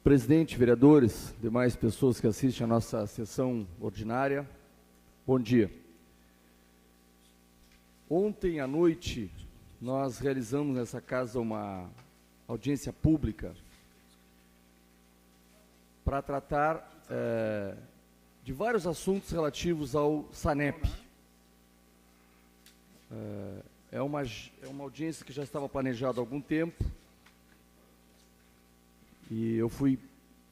Presidente, vereadores, demais pessoas que assistem a nossa sessão ordinária, bom dia. Ontem à noite, nós realizamos nessa casa uma audiência pública para tratar de vários assuntos relativos ao SANEP. É uma audiência que já estava planejada há algum tempo e eu fui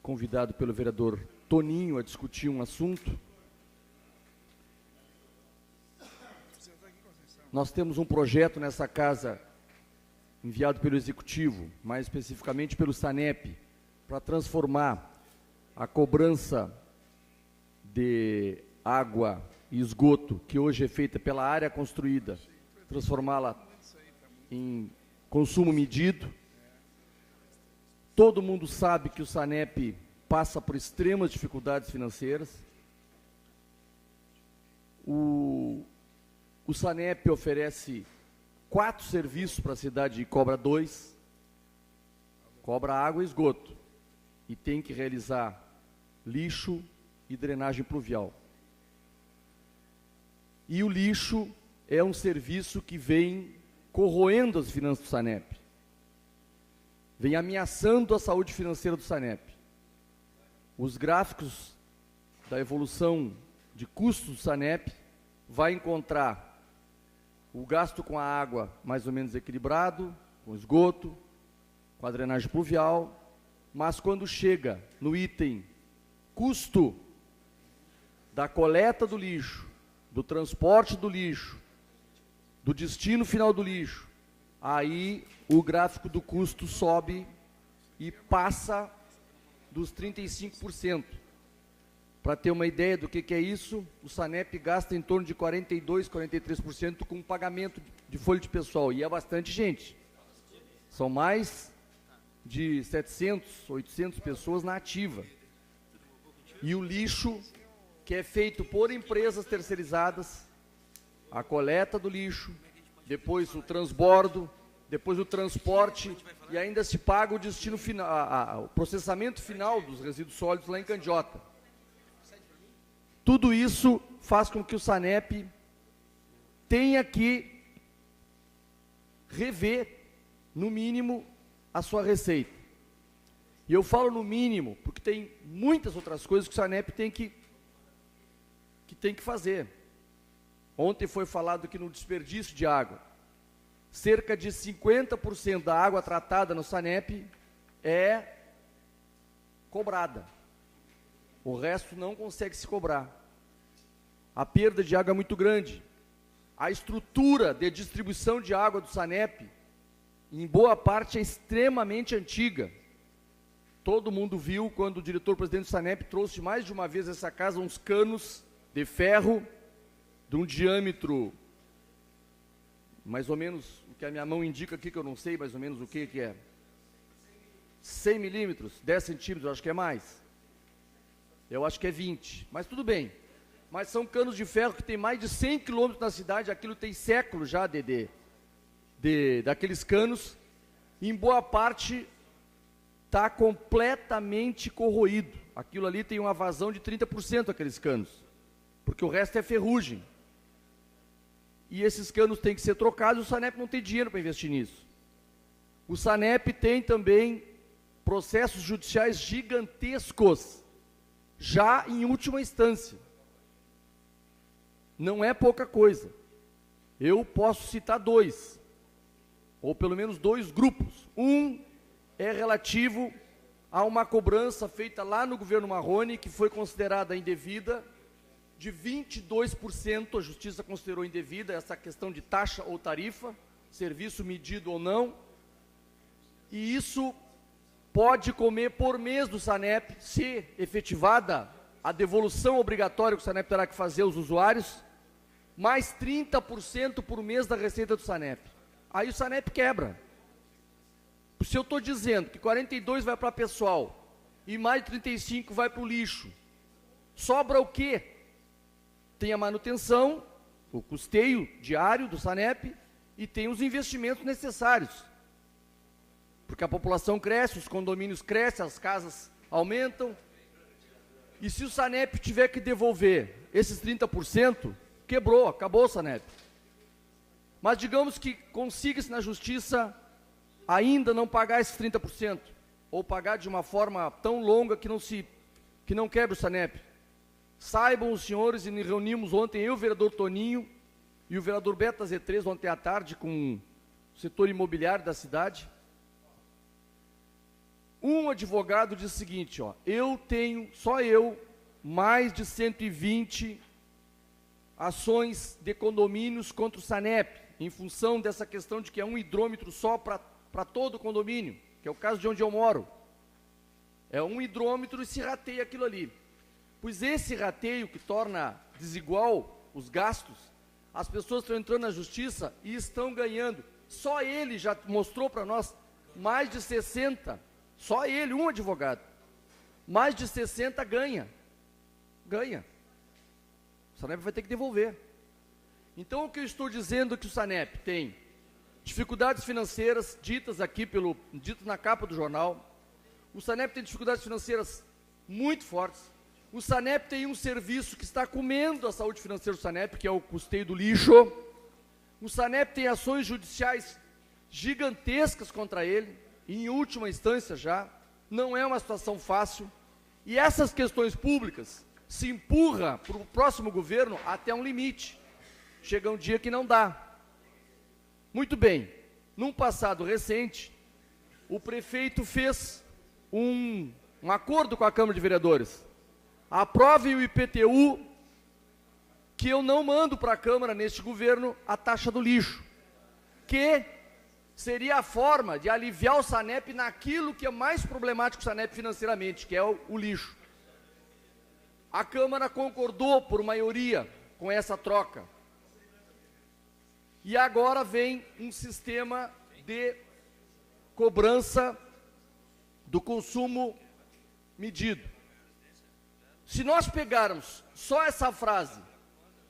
convidado pelo vereador Toninho a discutir um assunto. Nós temos um projeto nessa casa enviado pelo Executivo, mais especificamente pelo SANEP, para transformar a cobrança de água e esgoto, que hoje é feita pela área construída, transformá-la em consumo medido. Todo mundo sabe que o SANEP passa por extremas dificuldades financeiras. O SANEP oferece 4 serviços para a cidade e cobra 2, cobra água e esgoto, e tem que realizar lixo e drenagem pluvial. E o lixo é um serviço que vem corroendo as finanças do SANEP, vem ameaçando a saúde financeira do SANEP. Os gráficos da evolução de custos do SANEP vai encontrar o gasto com a água mais ou menos equilibrado, com esgoto, com a drenagem pluvial, mas quando chega no item custo da coleta do lixo, do transporte do lixo, do destino final do lixo, aí o gráfico do custo sobe e passa dos 35%. Para ter uma ideia do que é isso, o SANEP gasta em torno de 42%, 43% com pagamento de folha de pessoal, e é bastante gente. São mais de 700, 800 pessoas na ativa. E o lixo, que é feito por empresas terceirizadas, a coleta do lixo, depois o transbordo, depois o transporte, e ainda se paga o destino final, o processamento final dos resíduos sólidos lá em Candiota. Tudo isso faz com que o SANEP tenha que rever, no mínimo, a sua receita. E eu falo no mínimo, porque tem muitas outras coisas que o SANEP tem que fazer. Ontem foi falado que no desperdício de água, cerca de 50% da água tratada no SANEP é cobrada. O resto não consegue se cobrar. A perda de água é muito grande. A estrutura de distribuição de água do SANEP, em boa parte, é extremamente antiga. Todo mundo viu quando o diretor-presidente do SANEP trouxe mais de uma vez essa casa uns canos de ferro de um diâmetro, mais ou menos, o que a minha mão indica aqui, que eu não sei mais ou menos o que é. 100 milímetros, 10 centímetros, acho que é mais. Eu acho que é 20, mas tudo bem. Mas são canos de ferro que tem mais de 100 quilômetros na cidade, aquilo tem séculos já daqueles canos, e em boa parte está completamente corroído. Aquilo ali tem uma vazão de 30% aqueles canos, porque o resto é ferrugem. E esses canos têm que ser trocados, e o SANEP não tem dinheiro para investir nisso. O SANEP tem também processos judiciais gigantescos, já em última instância. Não é pouca coisa. Eu posso citar 2, ou pelo menos 2 grupos. Um é relativo a uma cobrança feita lá no governo Marrone, que foi considerada indevida, de 22%, a Justiça considerou indevida essa questão de taxa ou tarifa, serviço medido ou não, e isso pode comer por mês do SANEP, se efetivada a devolução obrigatória que o SANEP terá que fazer aos usuários, mais 30% por mês da receita do SANEP. Aí o SANEP quebra. Se eu estou dizendo que 42 vai para pessoal e mais 35 vai para o lixo, sobra o quê? Tem a manutenção, o custeio diário do SANEP e tem os investimentos necessários. Porque a população cresce, os condomínios crescem, as casas aumentam. E se o Sanep tiver que devolver esses 30%, quebrou, acabou o Sanep. Mas digamos que consiga-se na justiça ainda não pagar esses 30%, ou pagar de uma forma tão longa que não quebre o Sanep. Saibam os senhores, e nos reunimos ontem, eu, o vereador Toninho, e o vereador Beto Z3, ontem à tarde, com o setor imobiliário da cidade. Um advogado disse o seguinte, ó, só eu, mais de 120 ações de condomínios contra o Sanep, em função dessa questão de que é um hidrômetro só para todo o condomínio, que é o caso de onde eu moro. É um hidrômetro e se rateia aquilo ali. Pois esse rateio que torna desigual os gastos, as pessoas estão entrando na justiça e estão ganhando. Só ele já mostrou para nós mais de 60, só ele, um advogado, mais de 60 ganha. O Sanep vai ter que devolver. Então, o que eu estou dizendo é que o Sanep tem dificuldades financeiras, ditas na capa do jornal. O Sanep tem dificuldades financeiras muito fortes. O Sanep tem um serviço que está comendo a saúde financeira do Sanep, que é o custeio do lixo. O Sanep tem ações judiciais gigantescas contra ele, em última instância já. Não é uma situação fácil. E essas questões públicas se empurra para o próximo governo até um limite. Chega um dia que não dá. Muito bem, num passado recente, o prefeito fez um acordo com a Câmara de Vereadores. Aprovem o IPTU, que eu não mando para a Câmara, neste governo, a taxa do lixo, que seria a forma de aliviar o Sanep naquilo que é mais problemático o Sanep financeiramente, que é o lixo. A Câmara concordou por maioria com essa troca. E agora vem um sistema de cobrança do consumo medido. Se nós pegarmos só essa frase,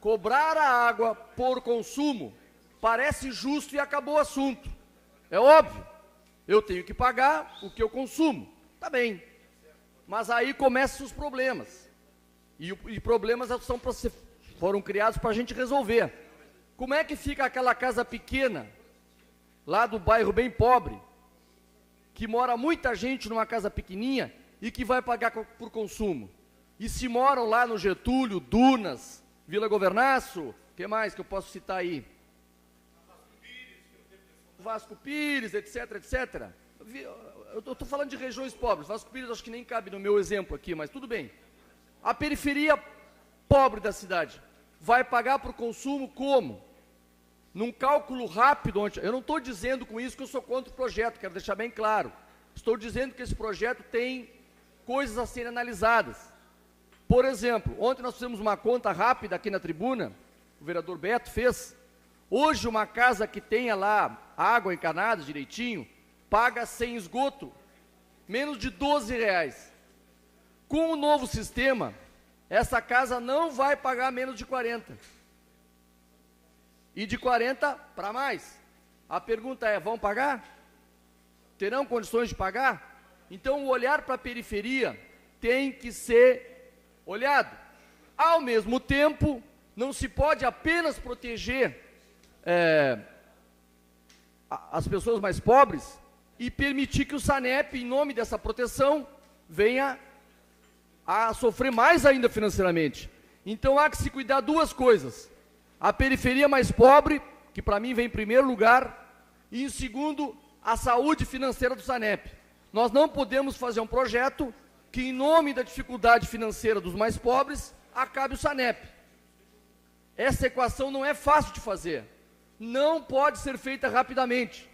cobrar a água por consumo, parece justo e acabou o assunto. É óbvio, eu tenho que pagar o que eu consumo. Tá bem, mas aí começam os problemas. E problemas foram criados para a gente resolver. Como é que fica aquela casa pequena, lá do bairro bem pobre, que mora muita gente numa casa pequenininha e que vai pagar por consumo? E se moram lá no Getúlio, Dunas, Vila Governaço, o que mais que eu posso citar aí? Vasco Pires, etc, etc. Eu estou falando de regiões pobres. Vasco Pires acho que nem cabe no meu exemplo aqui, mas tudo bem. A periferia pobre da cidade vai pagar por consumo como? Num cálculo rápido, eu não estou dizendo com isso que eu sou contra o projeto, quero deixar bem claro. Estou dizendo que esse projeto tem coisas a serem analisadas. Por exemplo, ontem nós fizemos uma conta rápida aqui na tribuna, o vereador Beto fez. Hoje uma casa que tenha lá água encanada direitinho, paga sem esgoto, menos de R$12. Com o novo sistema, essa casa não vai pagar menos de 40. E de 40 para mais. A pergunta é, vão pagar? Terão condições de pagar? Então o olhar para a periferia tem que ser olhado. Ao mesmo tempo, não se pode apenas proteger as pessoas mais pobres e permitir que o Sanep, em nome dessa proteção, venha a sofrer mais ainda financeiramente. Então há que se cuidar duas coisas: a periferia mais pobre, que para mim vem em primeiro lugar, e em segundo, a saúde financeira do Sanep. Nós não podemos fazer um projeto que, em nome da dificuldade financeira dos mais pobres, acabe o Sanep. Essa equação não é fácil de fazer, não pode ser feita rapidamente.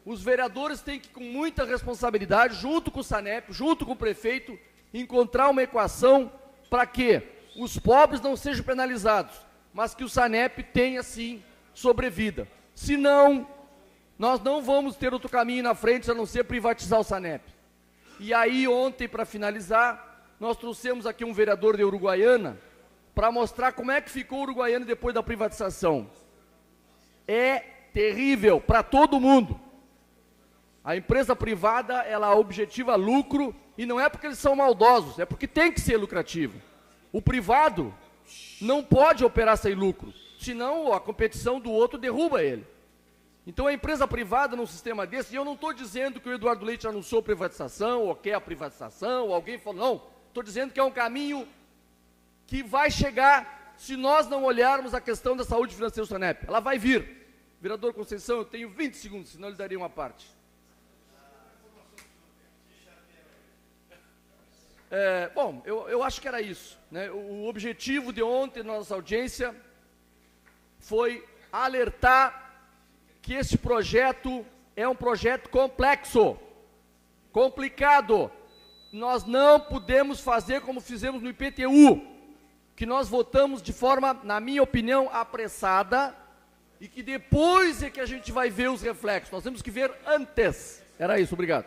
Os vereadores têm que, com muita responsabilidade, junto com o Sanep, junto com o prefeito, encontrar uma equação para que os pobres não sejam penalizados, mas que o Sanep tenha, sim, sobrevida. Senão, nós não vamos ter outro caminho na frente a não ser privatizar o Sanep. E aí, ontem, para finalizar, nós trouxemos aqui um vereador de Uruguaiana para mostrar como é que ficou o Uruguaiana depois da privatização. É terrível para todo mundo. A empresa privada, ela objetiva lucro E não é porque eles são maldosos, é porque tem que ser lucrativo. O privado não pode operar sem lucro, senão a competição do outro derruba ele. Então a empresa privada num sistema desse, e eu não estou dizendo que o Eduardo Leite anunciou privatização, ou quer a privatização, ou alguém falou, não. Estou dizendo que é um caminho que vai chegar se nós não olharmos a questão da saúde financeira do Sanep. Ela vai vir. Vereador Conceição, eu tenho 20 segundos, senão eu lhe daria uma parte. Bom, eu acho que era isso, né? O objetivo de ontem na nossa audiência foi alertar que esse projeto é um projeto complexo, complicado. Nós não podemos fazer como fizemos no IPTU, que nós votamos de forma, na minha opinião, apressada, e que depois é que a gente vai ver os reflexos. Nós temos que ver antes. Era isso, obrigado.